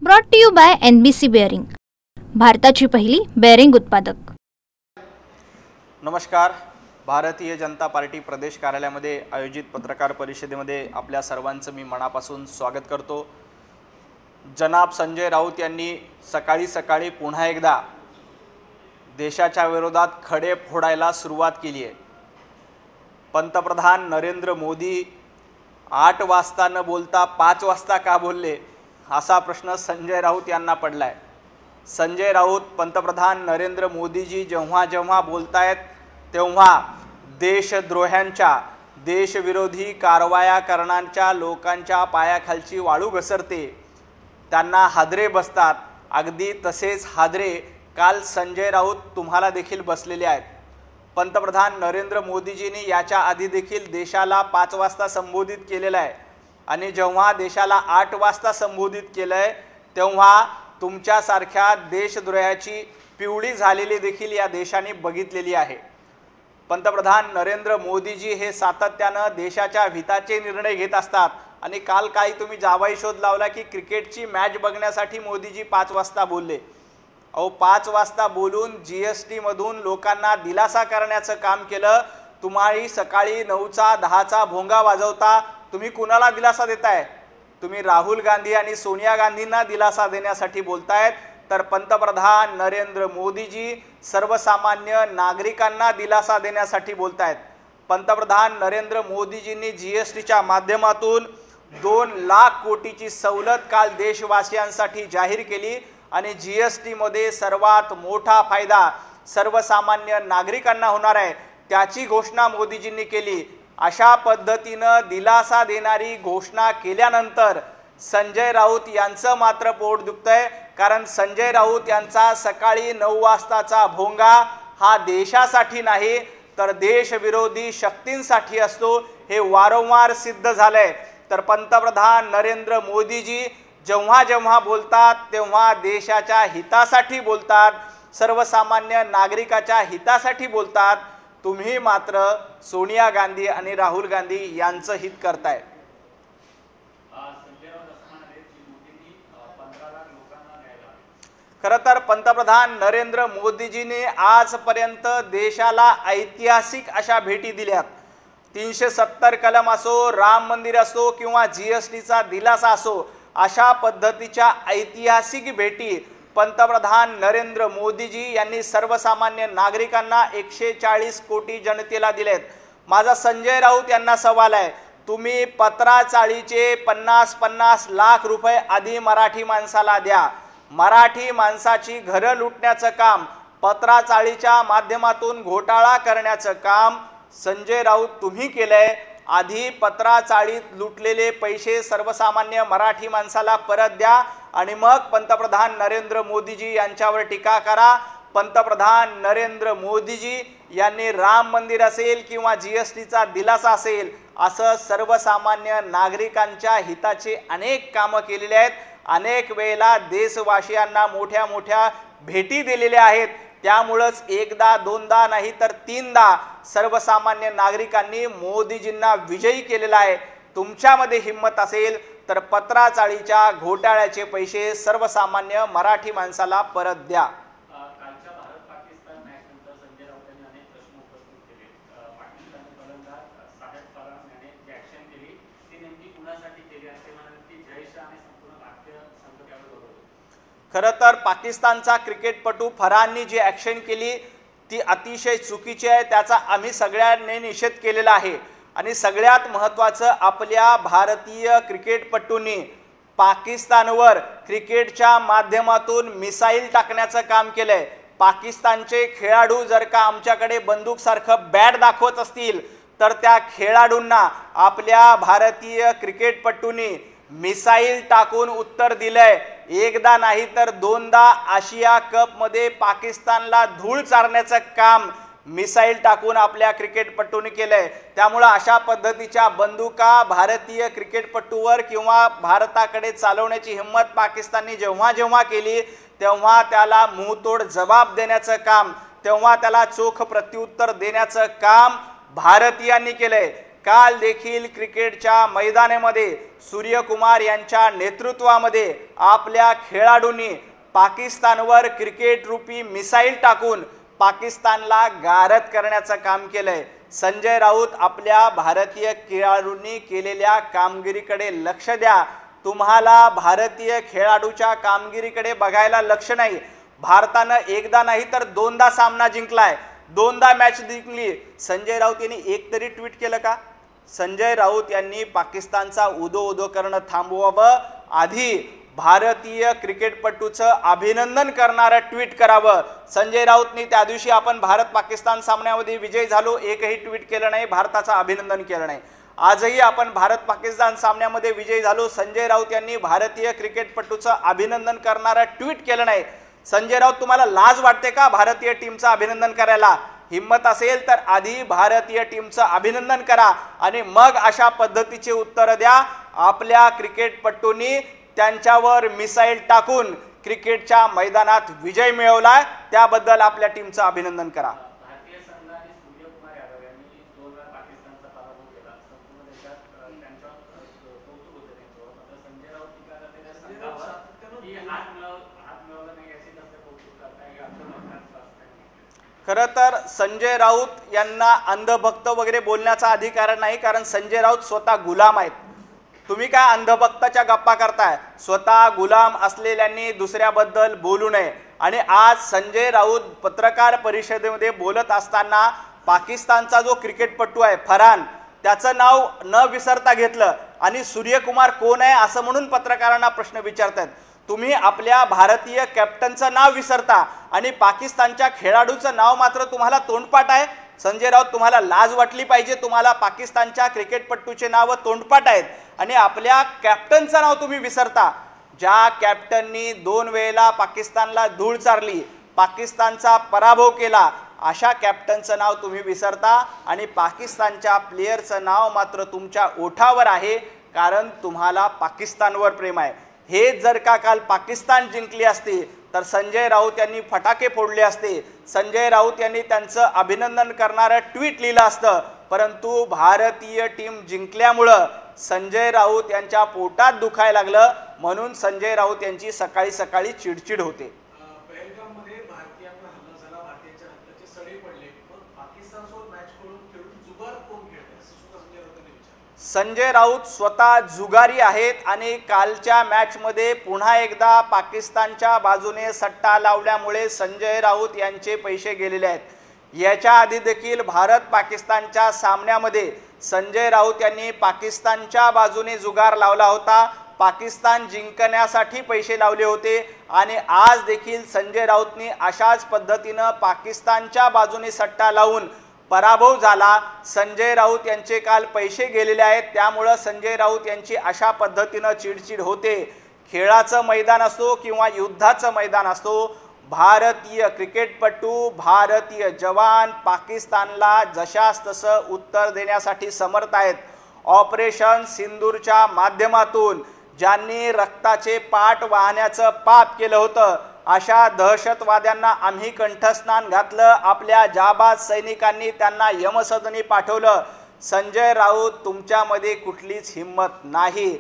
Brought to you by NBC bearing, भारताची पहिली bearing उत्पादक। नमस्कार। भारतीय जनता पार्टी प्रदेश कार्यालयामध्ये आयोजित पत्रकार परिषदेमध्ये आपल्या सर्वांचं मी मनापासून स्वागत करतो। जनाब संजय राऊत यांनी सकाळी पुन्हा एकदा देशाच्या विरोधात खडे फोडायला सुरुवात केली आहे। पंतप्रधान नरेंद्र मोदी 8 वाजता न बोलता 5 वाजता का बोलले असा प्रश्न संजय राऊत यांना पडलाय। संजय राऊत पंतप्रधान नरेंद्र मोदीजी जेव्हा बोलतायत तेव्हा देशद्रोह्यांच्या देशविरोधी कारवाया करणाऱ्या लोकांच्या पायाखालची वाळू घसरते, त्यांना हादरे बसतात। अगदी तसेच हादरे काल संजय राऊत तुम्हाला देखील बसलेले आहेत। पंतप्रधान नरेंद्र मोदीजींनी याच्या आधी देखील देशाला 5 वाजता संबोधित केलेलं आहे आणि जेव्हा देशाला 8 वाजता संबोधित केलंय तेव्हा तुमच्यासारख्या देशद्रोहाची पिवळी झालेली देखील या देशाने बघितलेली आहे। पंतप्रधान नरेंद्र मोदीजी हे सातत्याने देशाच्या हिताचे निर्णय घेत असतात आणि काल काही तुम्ही जावाई शोध लावला की क्रिकेटची मॅच बघण्यासाठी मोदीजी 5 वाजता बोलले। 5 वाजता बोलून GST मधून लोकांना दिलासा करण्याचं काम केलं। तुम्ही सकाळी 9चा 10चा भोंगा वाजवता, तुम्ही कुणाला दिलासा देताय? तुम्ही राहुल गांधी आणि सोनिया गांधींना दिलासा देण्यासाठी बोलतायत, तर पंतप्रधान नरेंद्र मोदीजी सर्वसामान्य नागरिकांना दिलासा देण्यासाठी बोलतायत। पंतप्रधान नरेंद्र मोदीजींनी GSTच्या माध्यमातून 2 लाख कोटीची सवलत काल देशवासियांसाठी जाहीर केली आणि GST मध्ये सर्वात मोठा फायदा सर्वसामान्य नागरिकांना होणार आहे, त्याची घोषणा मोदीजींनी केली। अशा पद्धतीने दिलासा देणारी घोषणा केल्यानंतर संजय राऊत यांचं मात्र पोट दुखतंय, कारण संजय राऊत यांचा सकाळी 9 वाजताचा भोंगा हा देशासाठी नाही तर देशविरोधी शक्तींसाठी असतो, हे वारंवार सिद्ध झालंय। तर पंतप्रधान नरेंद्र मोदीजी जेव्हा बोलतात तेव्हा देशाच्या हितासाठी बोलतात, सर्वसामान्य नागरिकाच्या हितासाठी बोलतात। तुम्ही मात्र सोनिया गांधी आणि राहुल गांधी यांचं हित करताय। खरं तर पंतप्रधान नरेंद्र मोदीजींनी आजपर्यंत देशाला ऐतिहासिक अशा भेटी दिल्यात। 370 कलम असो, राम मंदिर असो किंवा GSTचा दिलासा असो, अशा पद्धतीच्या ऐतिहासिक भेटी पंतप्रधान नरेंद्र मोदीजी यांनी सर्वसामान्य नागरिकांना 140 कोटी जनतेला दिलेत। माझा संजय राऊत यांना सवाल आहे, तुम्ही पत्राचाळीचे 50 लाख रुपये आधी मराठी माणसाला द्या। मराठी माणसाची घरं लुटण्याचं काम, पत्राचाळीच्या माध्यमातून घोटाळा करण्याचं काम संजय राऊत तुम्ही केलंय। आधी पत्राचाळीत लुटलेले पैसे सर्वसामान्य मराठी माणसाला परत द्या आणि मग पंतप्रधान नरेंद्र मोदीजी यांच्यावर टीका करा। पंतप्रधान नरेंद्र मोदीजी यांनी राम मंदिर असेल किंवा GSTचा दिलासा असेल असं सर्वसामान्य नागरिकांच्या हिताचे अनेक कामं केलेले आहेत। अनेक वेळेला देशवासियांना मोठ्या भेटी दिलेल्या आहेत। त्यामुळेच एकदा दोनदा नाही तर 3दा सर्वसामान्य नागरिकांनी मोदीजींना विजयी केलेला आहे। तुमच्यामध्ये हिम्मत असेल तर पत्राचाळीच्या घोटाळ्याचे पैसे सर्वसामान्य मराठी माणसाला परत द्या। कालच्या भारत पाकिस्तान मॅच नंतर संजय राऊतांनी अनेक प्रश्न उपस्थित केले। पाकिस्तानी फलंदाज साहेब फरान याने जी ॲक्शन केली ती नेमकी कुणासाठी केली असे म्हणाले की जयश आणि संपूर्ण भारतीय संघ त्यावर बरोबर। खरं तर पाकिस्तानचा क्रिकेटपटू फरहाननी जी ॲक्शन केली ती अतिशय चुकीची आहे, त्याचा आम्ही सगळ्यांनी निषेध केलेला आहे। आणि सगळ्यात महत्त्वाचं, आपल्या भारतीय क्रिकेटपटूंनी पाकिस्तानवर क्रिकेटच्या माध्यमातून मिसाईल टाकण्याचं काम केलंय। पाकिस्तानचे खेळाडू जर का आमच्याकडे बंदूकसारखं बॅट दाखवत असतील तर त्या खेळाडूंना आपल्या भारतीय क्रिकेटपटूंनी मिसाईल टाकून उत्तर दिलंय। एकदा नाही तर 2दा आशिया कपमध्ये पाकिस्तानला धूळ चारण्याचं काम मिसाईल टाकून आपल्या क्रिकेटपटूंनी केलंय। त्यामुळे अशा पद्धतीच्या बंदुका भारतीय क्रिकेटपटूवर किंवा भारताकडे चालवण्याची हिम्मत पाकिस्तानने जेव्हा केली तेव्हा त्याला मुंहतोड जबाब देण्याचं काम, तेव्हा त्याला चोख प्रत्युत्तर देण्याचं काम भारतीयांनी केलंय। काल देखील क्रिकेटच्या मैदानामध्ये सूर्यकुमार यांच्या नेतृत्वामध्ये आपल्या खेळाडूंनी पाकिस्तानवर क्रिकेट रूपी मिसाईल टाकून पाकिस्तानला गारद करण्याचं काम केलंय। संजय राऊत, आपल्या भारतीय खेळाडूंनी केलेल्या कामगिरीकडे लक्ष द्या। तुम्हाला भारतीय खेळाडूच्या कामगिरीकडे बघायला लक्ष नाही। भारतानं एकदा नाही तर दोनदा सामना जिंकलाय, दोनदा मॅच जिंकली। संजय राऊत यांनी एक तरी ट्विट केलं का? संजय राऊत यांनी पाकिस्तानचा उदो उदो करणं थांबवावं, आधी भारतीय क्रिकेटपटूचं अभिनंदन करणारं ट्विट करावं। संजय राऊतनी त्या दिवशी आपण भारत पाकिस्तान सामन्यामध्ये विजय झालो एकही ट्विट केलं नाही, भारताचं अभिनंदन केलं नाही। आजही आपण भारत पाकिस्तान सामन्यामध्ये विजय झालो, संजय राऊत यांनी भारतीय क्रिकेटपटूचं अभिनंदन करणारं ट्विट केलं नाही। संजय राऊत, तुम्हाला लाज वाटते का भारतीय टीमचं अभिनंदन करायला? हिम्मत असेल तर आधी भारतीय टीमचं अभिनंदन करा आणि मग अशा पद्धतीचे उत्तर द्या। आपल्या क्रिकेटपटूंनी त्यांच्यावर मिसाईल टाकून क्रिकेटच्या मैदानात विजय मिळवलाय, त्याबद्दल आपल्या टीमचं अभिनंदन करा। भारतीय संघाने सूर्यकुमार यादव यांनी 2 वेळा पाकिस्तानचा पराभव केला। संपूर्ण देशात त्यांच्या कौतुक होते त्यांच्यावर। मात्र संजय राऊत टीका करते त्या संघावर की हात मिळवला नाही याची कसं कौतुक करताय, खरं तर संजय राऊत यांना अंधभक्त वगैरे बोलण्याचा अधिकार नाही, कारण संजय राऊत स्वतः गुलाम आहेत। तुम्ही काय अंधभक्ताच्या गप्पा करताय? स्वतः गुलाम असलेल्यांनी दुसऱ्याबद्दल बोलू नये। आणि आज संजय राऊत पत्रकार परिषदेमध्ये बोलत असताना पाकिस्तानचा जो क्रिकेटपटू आहे फरहान, त्याचं नाव न विसरता घेतलं आणि सूर्यकुमार कोण आहे असं म्हणून पत्रकारांना प्रश्न विचारतात। तुम्ही आपल्या भारतीय कॅप्टनचं नाव विसरता आणि पाकिस्तानच्या खेळाडूचं नाव मात्र तुम्हाला तोंडपाठ आहे। संजय राऊत, तुम्हाला लाज वाटली पाहिजे। तुम्हाला पाकिस्तानच्या क्रिकेटपटूचे नाव तोंडपाठ आहेत आणि आपल्या कॅप्टनचं नाव तुम्ही विसरता। ज्या कॅप्टननी 2 वेळेला पाकिस्तानला धूळ चारली, पाकिस्तानचा पराभव केला, अशा कॅप्टनचं नाव तुम्ही विसरता आणि पाकिस्तानच्या प्लेयरचं नाव मात्र तुमच्या ओठावर आहे, कारण तुम्हाला पाकिस्तानवर प्रेम आहे। हे जर का काल पाकिस्तान जिंकली असती तर संजय राऊत यांनी फटाके फोडले असते, संजय राऊत यांनी त्यांचं अभिनंदन करणारं ट्विट लिहिलं असतं। परंतु भारतीय टीम जिंकल्यामुळं संजय राऊत यांच्या पोटात दुखायला लागलं, म्हणून संजय राऊत यांची सकाळी सकाळी चिडचिड होते। पहलगाममध्ये भारतीयांना हल्ला झाला, भारतीयांच्या रक्ताचे सडे पडले, मग पाकिस्तानसोबत मॅच खेळून जुगार कोण खेळते असं सुद्धा संजय राऊतांनी विचारलं। संजय राऊत स्वतः जुगारी आहेत आणि कालच्या मॅचमध्ये पुन्हा एकदा पाकिस्तानच्या बाजूने सट्टा लावल्यामुळे संजय राऊत यांचे पैसे गेलेले आहेत। याच्या आधी देखील भारत पाकिस्तानच्या सामन्यामध्ये संजय राऊत यांनी पाकिस्तानच्या बाजूने जुगार लावला होता, पाकिस्तान जिंकण्यासाठी पैसे लावले होते आणि आज देखील संजय राऊतनी अशाच पद्धतीनं पाकिस्तानच्या बाजूने सट्टा लावून पराभव झाला। संजय राऊत यांचे काल पैसे गेलेले आहेत, त्यामुळे संजय राऊत यांची अशा पद्धतीनं चिडचिड होते। खेळाचं मैदान असो किंवा युद्धाचं मैदान असो, भारतीय क्रिकेटपटू, भारतीय जवान पाकिस्तानला जशास तसं उत्तर देण्यासाठी समर्थ आहेत। ऑपरेशन सिंदूरच्या माध्यमातून ज्यांनी रक्ताचे पाट वाहण्याचं पाप केलं होतं, अशा दहशतवाद्यांना आम्ही कंठस्नान घातलं। आपल्या जाबाज सैनिकांनी त्यांना यमसदनी पाठवलं। संजय राऊत, तुमच्यामध्ये कुठलीच हिम्मत नाही।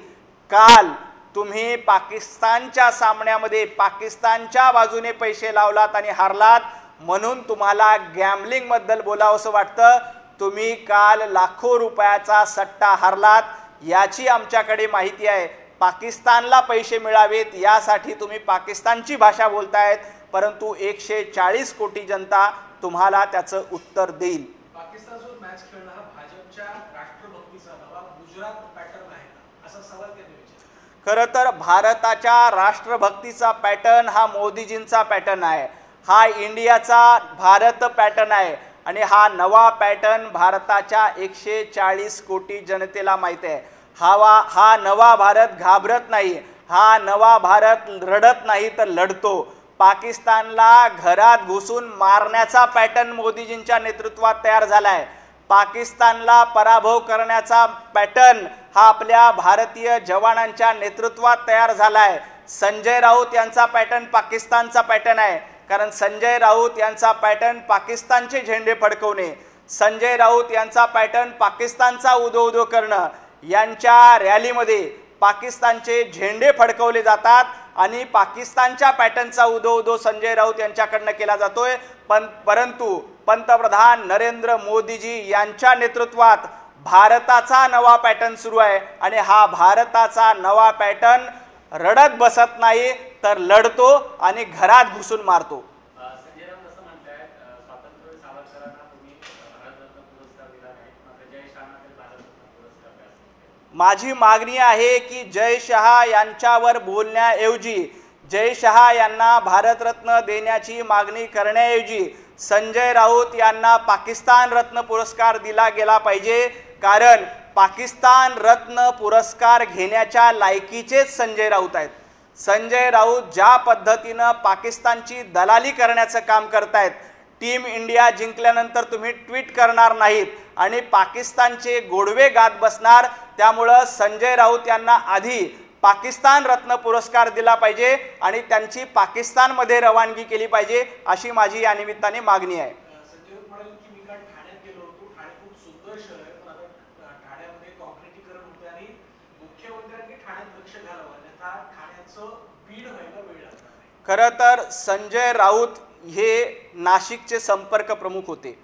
काल तुम्ही पाकिस्तानच्या सामन्यामध्ये पाकिस्तानच्या बाजूने पैसे लावलात आणि हारलात, म्हणून तुम्हाला गॅम्बलिंग बद्दल बोलावंसं वाटतं। तुम्ही काल लाखो रुपयाचा सट्टा हारलात, याची आमच्याकडे माहिती आहे। पाकिस्तानला पैसे मिळावेत यासाठी तुम्ही पाकिस्तानची भाषा बोलतायत, परंतु 140 कोटी जनता तुम्हाला त्याचं उत्तर देईल। पाकिस्तानसोबत मॅच खेळणं हा भाजपच्या राष्ट्रभक्तीचा नवा गुजरात पॅटर्न आहे असा सवाल त्यांनी विचारला। खरं तर भारताच्या राष्ट्रभक्तीचा पॅटर्न हा मोदीजींचा पॅटर्न आहे, हा इंडियाचा भारत पॅटर्न आहे आणि हा नवा पॅटर्न भारताच्या 140 कोटी जनतेला माहिती आहे। हा नवा भारत घाबरत नाही, हा नवा भारत रडत नाही तर लढतो। पाकिस्तानला घरात घुसून मारण्याचा पॅटर्न मोदीजींच्या नेतृत्वात तयार झालाय। पाकिस्तानला पराभव करण्याचा पॅटर्न हा आपल्या भारतीय जवानांच्या नेतृत्वात तयार झालाय। संजय राऊत यांचा पॅटर्न पाकिस्तानचा पॅटर्न आहे, कारण संजय राऊत यांचा पॅटर्न पाकिस्तानचे झेंडे फडकवणे। संजय राऊत यांचा पॅटर्न पाकिस्तानचा उदो उदो करणं, यांच्या रॅलीमध्ये पाकिस्तानचे झेंडे फडकवले जातात आणि पाकिस्तानच्या पॅटर्नचा उदो उदो संजय राऊत यांच्याकडनं केला जातोय। परंतु पंतप्रधान नरेंद्र मोदीजी यांच्या नेतृत्वात भारताचा नवा पॅटर्न सुरू आहे आणि हा भारताचा नवा पॅटर्न रडत बसत नाही तर लढतो आणि घरात घुसून मारतो। संजय राऊत असं म्हणतायत स्वातंत्र्य सावरकरांना तुम्ही भारतरत्न पुरस्कार दिला नाही, मात्र जय शहाना भारतरत्न पुरस्कार द्या। माझी मागणी आहे की जय शहा यांच्यावर बोलण्याऐवजी, जय शहा यांना भारतरत्न देण्याची मागणी करण्याऐवजी संजय राऊत यांना पाकिस्तान रत्न पुरस्कार दिला गेला पाहिजे, कारण पाकिस्तान रत्न पुरस्कार घेण्याच्या लायकीचेच संजय राऊत आहेत। संजय राऊत ज्या पद्धतीनं पाकिस्तानची दलाली करण्याचं काम करतायत, टीम इंडिया जिंकल्यानंतर तुम्ही ट्विट करणार नाहीत आणि पाकिस्तानचे गोडवे गात बसणार, त्यामुळं संजय राऊत यांना आधी पाकिस्तान रत्न पुरस्कार दिला पाहिजे आणि त्यांची पाकिस्तानमध्ये रवानगी केली पाहिजे, अशी माझी या निमित्ताने मागणी आहे। संजय राऊत म्हणाले की मी काल ठाण्यात गेलो होतो, ठाणे खूप सुंदर शहर आहे, पण आता ठाण्यामध्ये काँक्रिटीकरण होते आणि मुख्यमंत्र्यांनी ठाण्यात लक्ष घालावं, अन्यथा ठाण्याचं बीड व्हायला वेळ लागणार आहे। खरं तर संजय राऊत हे नाशिकचे संपर्क प्रमुख होते।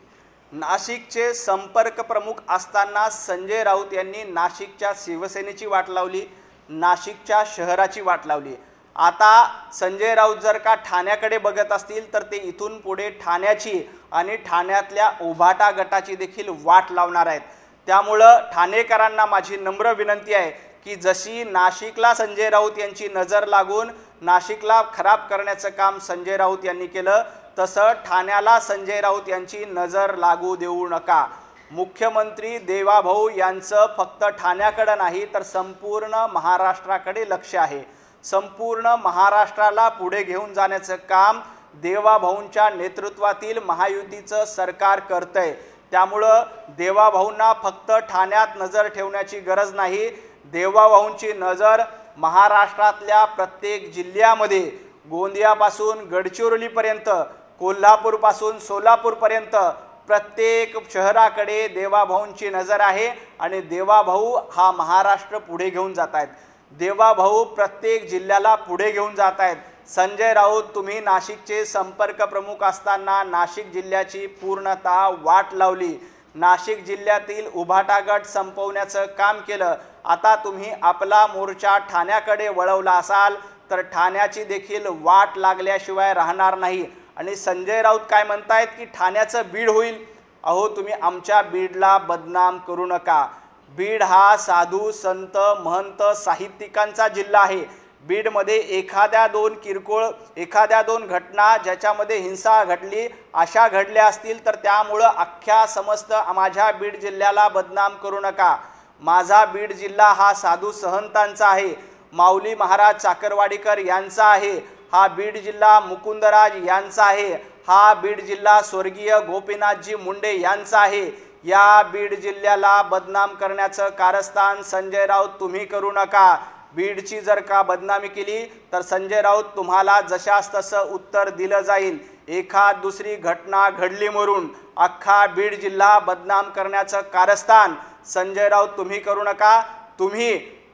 नाशिकचे संपर्क प्रमुख असताना संजय राऊत यांनी नाशिकच्या शिवसेनेची वाट लावली, नाशिकच्या शहराची वाट लावली। आता संजय राऊत जर का ठाण्याकडे बघत असतील तर ते इथून पुढे ठाण्याची आणि ठाण्यातल्या उभाटा गटाची देखील वाट लावणार आहेत। त्यामुळं ठाणेकरांना माझी नम्र विनंती आहे की जशी नाशिकला संजय राऊत यांची नजर लागून नाशिकला खराब करण्याचं काम संजय राऊत यांनी केलं, तसं ठाण्याला संजय राऊत यांची नजर लागू देऊ नका। मुख्यमंत्री देवाभाऊ यांचं फक्त ठाण्याकडे नाही तर संपूर्ण महाराष्ट्राकडे लक्ष आहे। संपूर्ण महाराष्ट्राला पुढे घेऊन जाण्याचं काम देवाभाऊंच्या नेतृत्वातील महायुतीचं सरकार करतंय। त्यामुळं देवाभाऊंना फक्त ठाण्यात नजर ठेवण्याची गरज नाही, देवाभाऊंची नजर महाराष्ट्रातल्या प्रत्येक जिल्ह्यामध्ये, गोंदियापासून गडचिरोलीपर्यंत, कोल्हापूरपासून सोलापूरपर्यंत प्रत्येक शहराकडे देवाभाऊंची नजर आहे आणि देवाभाऊ हा महाराष्ट्र पुढे घेऊन जात आहेत। देवाभाऊ प्रत्येक जिल्ह्याला पुढे घेऊन जात आहेत। संजय राऊत, तुम्ही नाशिकचे संपर्क प्रमुख असताना नाशिक जिल्ह्याची पूर्णतः वाट लावली, नाशिक जिल्ह्यातील उभाटा गट संपवण्याचं काम केलं। आता तुम्ही आपला मोर्चा ठाण्याकडे वळवला असाल तर ठाण्याची देखील वाट लागल्याशिवाय राहणार नाही। आणि संजय राऊत काय म्हणतायत की ठाण्याचं बीड होईल, अहो तुम्ही आमच्या बीडला बदनाम करू नका। बीड हा साधू संत महंत साहित्यिकांचा जिल्हा आहे। बीडमध्ये एखाद्या दोन घटना ज्याच्यामध्ये हिंसा घडली अशा घडल्या असतील तर त्यामुळं अख्ख्या समस्त माझ्या बीड जिल्ह्याला बदनाम करू नका। माझा बीड जिल्हा हा साधू संतांचा आहे, माऊली महाराज चाकरवाडीकर यांचा आहे। हा बीड जिल्हा मुकुंदराज यांचा आहे, हा बीड जिल्हा स्वर्गीय गोपीनाथजी मुंडे यांचा आहे। या बीड जिल्ह्याला बदनाम करण्याचं कारस्थान संजय राऊत तुम्ही करू नका। बीडची जर का बदनामी केली तर संजय राऊत तुम्हाला जशास तसं उत्तर दिलं जाईल। एखाद दुसरी घटना घडली म्हणून अख्खा बीड जिल्हा बदनाम करण्याचं कारस्थान संजय राऊत तुम्ही करू नका।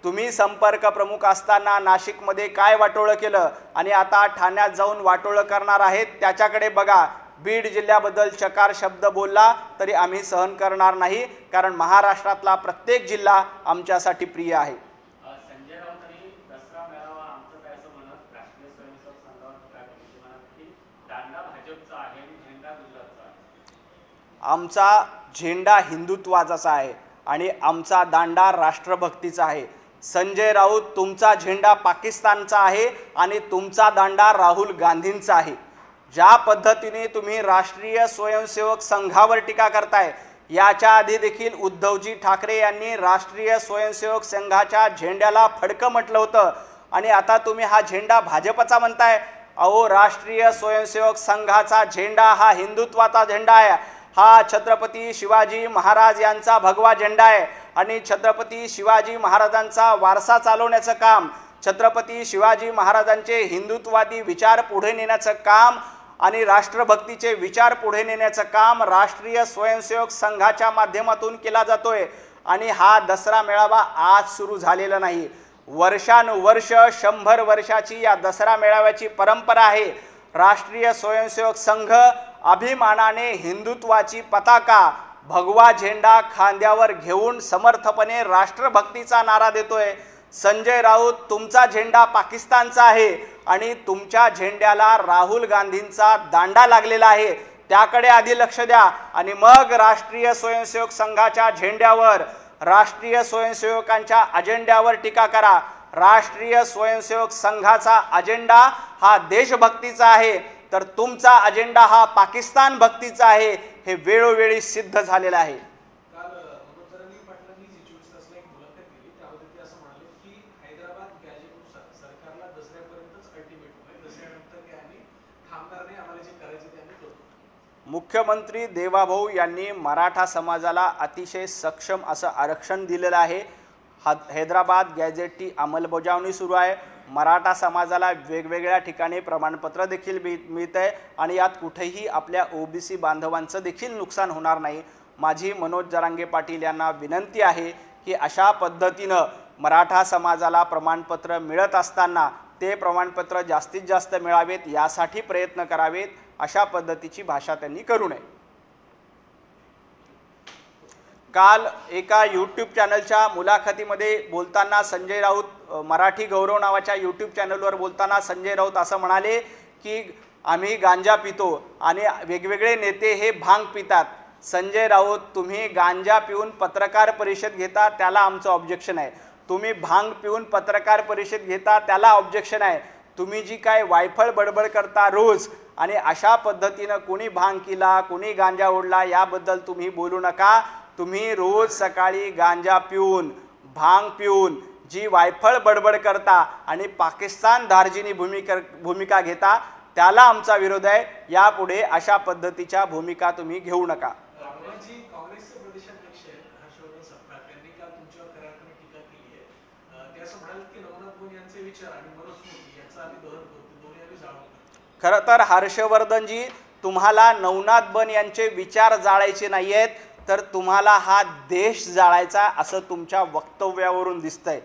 तुम्ही संपर्क प्रमुख असताना नाशिकमध्ये काय वाटोळं केलं आणि आता ठाण्यात जाऊन वाटोळं करणार आहेत त्याच्याकडे बघा। बीड जिल्ह्याबद्दल चकार शब्द बोलला तरी आम्ही सहन करणार नाही, कारण महाराष्ट्रातला प्रत्येक जिल्हा आमच्यासाठी प्रिय आहे। संजय राऊतांनी दसरा मेळावा आमचं काय असं म्हणत राष्ट्रीय स्वयंसेवक संघावर टीका केली, म्हणत की दांडा भाजपचा आहे आणि झेंडा गुजरातचा आहे। आमचा झेंडा हिंदुत्वाचा आहे आणि आमचा दांडा राष्ट्रभक्तीचा आहे। संजय राऊत, तुमचा झेंडा पाकिस्तानचा आहे आणि तुमचा दांडा राहुल गांधींचा आहे। ज्या पद्धतीने तुम्ही राष्ट्रीय स्वयंसेवक संघावर टीका करताय, याच्या आधी देखील उद्धवजी ठाकरे यांनी राष्ट्रीय स्वयंसेवक संघाच्या झेंड्याला फडकं म्हटलं होतं आणि आता तुम्ही हा झेंडा भाजपचा म्हणताय। अहो, राष्ट्रीय स्वयंसेवक संघाचा झेंडा हा हिंदुत्वाचा झेंडा आहे, हा छत्रपती शिवाजी महाराज यांचा भगवा झेंडा आहे आणि छत्रपती शिवाजी महाराजांचा वारसा चालवण्याचं काम, छत्रपती शिवाजी महाराजांचे हिंदुत्ववादी विचार पुढे नेण्याचं काम आणि राष्ट्रभक्तीचे विचार पुढे नेण्याचं काम राष्ट्रीय स्वयंसेवक संघाच्या माध्यमातून केला जातोय। आणि हा दसरा मेळावा आज सुरू झालेला नाही, वर्षानुवर्ष 100 वर्षाची या दसरा मेळाव्याची परंपरा आहे। राष्ट्रीय स्वयंसेवक संघ अभिमानाने हिंदुत्वाची पताका भगवा झेंडा खांद्यावर घेऊन समर्थपणे राष्ट्रभक्तीचा नारा देतोय। संजय राऊत, तुमचा झेंडा पाकिस्तानचा आहे आणि तुमच्या झेंड्याला राहुल गांधींचा दांडा लागलेला आहे, त्याकडे आधी लक्ष द्या आणि मग राष्ट्रीय स्वयंसेवक संघाच्या झेंड्यावर, राष्ट्रीय स्वयंसेवकांच्या अजेंड्यावर टीका करा। राष्ट्रीय स्वयंसेवक संघाचा अजेंडा हा देशभक्तीचा आहे, तर तुमचा अजेंडा हा पाकिस्तान भक्तीचा आहे, हे वेळोवेळी सिद्ध झालेलं आहे। काल मनोज पाटलांनी जी 24 तासला एक मुलाखत दिली त्यामध्ये ते असं म्हणाले की हैदराबाद गॅजेटनुसार सरकारला दसऱ्यापर्यंतच अल्टिमेटम आहे, दसऱ्यानंतर काय आम्ही थांबणार नाही, आम्हाला जे करायचे ते आम्ही करतो। मुख्यमंत्री देवाभाऊ यांनी मराठा समाजाला अतिशय सक्षम असं आरक्षण दिलेलं आहे। हैदराबाद गॅजेटची अंमलबजावणी सुरू आहे। मराठा समाजाला वेगवेगळ्या ठिकाणी प्रमाणपत्र देखील मिळतंय आणि यात कुठेही आपल्या ओबीसी बांधवांचं देखील नुकसान होणार नाही। माझी मनोज जरांगे पाटील यांना विनंती आहे की अशा पद्धतीनं मराठा समाजाला प्रमाणपत्र मिळत असताना ते प्रमाणपत्र जास्तीत जास्त मिळावेत यासाठी प्रयत्न करावेत, अशा पद्धतीची भाषा त्यांनी करू नये। काल एका यूट्यूब चॅनलच्या मुलाखतीमध्ये बोलताना संजय राऊत, मराठी गौरव नावाच्या यूट्यूब चॅनलवर बोलताना संजय राऊत असं म्हणाले की आम्ही गांजा पितो आणि वेगवेगळे नेते हे भांग पितात। संजय राऊत, तुम्ही गांजा पिऊन पत्रकार परिषद घेता त्याला आमचं ऑब्जेक्शन आहे, तुम्ही भांग पिऊन पत्रकार परिषद घेता त्याला ऑब्जेक्शन आहे। तुम्ही जी काय वायफळ बडबड करता रोज आणि अशा पद्धतीनं कोणी भांग केला कोणी गांजा ओढला याबद्दल तुम्ही बोलू नका। तुम्ही रोज सकाळी गांजा पिऊन भांग पिऊन जी वायफळ बडबड करता आणि पाकिस्तान धार्जिनी भूमिका घेता त्याला आमचा विरोध आहे। यापुढे अशा पद्धतीच्या भूमिका तुम्ही घेऊ नका। काँग्रेसचे प्रदेशाध्यक्ष हर्षवर्धन सपकाळ यांनी काल तुमच्यावर खऱ्यार्थाने टीका केली आहे। ते असं म्हणाले की नवनाथ बोन यांचे विचार आणि मनुस्मृती यांचं आम्ही दहन करतो, दोन्ही आम्ही जाळतो। खरं तर हर्षवर्धनजी, तुम्हाला नवनाथ बन यांचे विचार जाळायचे नाहीयेत, तर तुम्हाला हा देश जाळायचा असं तुमच्या वक्तव्यावरून दिसतंय।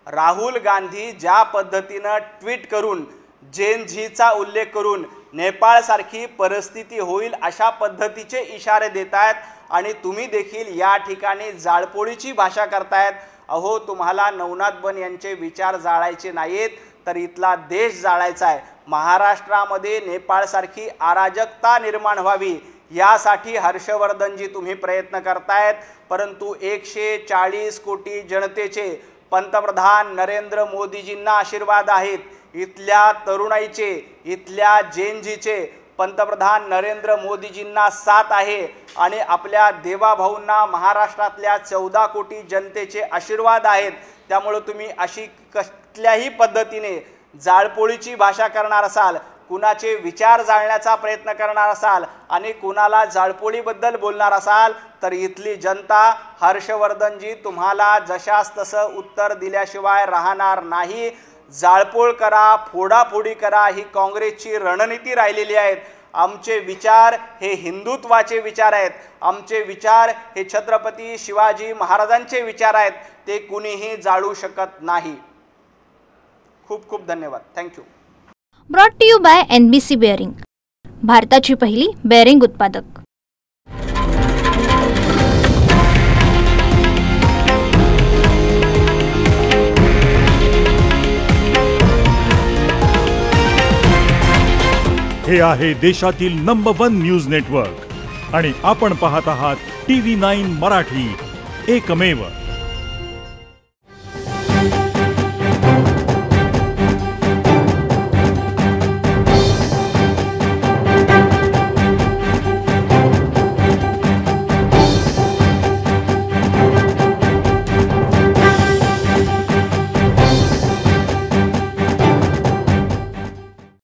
राहुल गांधी ज्या पद्धतीनं ट्विट करून जेन झीचा उल्लेख करून नेपाळसारखी परिस्थिती होईल अशा पद्धतीचे इशारे देत आहेत आणि तुम्ही देखील या ठिकाणी जाळपोळीची भाषा करतायत। अहो, तुम्हाला नवनाथ बन यांचे विचार जाळायचे नाहीत, तर इथला देश जाळायचा आहे। महाराष्ट्रामध्ये नेपाळसारखी अराजकता निर्माण व्हावी यासाठी हर्षवर्धनजी तुम्ही प्रयत्न करतायत, परंतु 140 कोटी जनतेचे पंतप्रधान नरेंद्र मोदीजींना आशीर्वाद आहेत। इथल्या तरुणाईचे, इथल्या जेनजीचे पंतप्रधान नरेंद्र मोदीजींना साथ आहे आणि आपल्या देवाभाऊंना महाराष्ट्रातल्या 14 कोटी जनतेचे आशीर्वाद आहेत। त्यामुळे तुम्ही अशी कसल्याही पद्धतीने जाळपोळीची भाषा करणार असाल, कुणाचे विचार जाळण्याचा प्रयत्न करणार असाल आणि कुणाला जाळपोळीबद्दल बोलणार असाल, तर इथली जनता हर्षवर्धनजी तुम्हाला जशास तसं उत्तर दिल्याशिवाय राहणार नाही। जाळपोळ करा, फोडाफोडी करा, ही काँग्रेसची रणनीती राहिलेली आहे। आमचे विचार हे हिंदुत्वाचे विचार आहेत, आमचे विचार हे छत्रपती शिवाजी महाराजांचे विचार आहेत, ते कुणीही जाळू शकत नाही। खूप खूप धन्यवाद। Thank you. Brought to you by NBC bearing, भारताची पहिली बेअरिंग उत्पादक। हे आहे देशातील नंबर 1 न्यूज नेटवर्क आणि आपण पाहत आहात TV9 मराठी, एकमेव।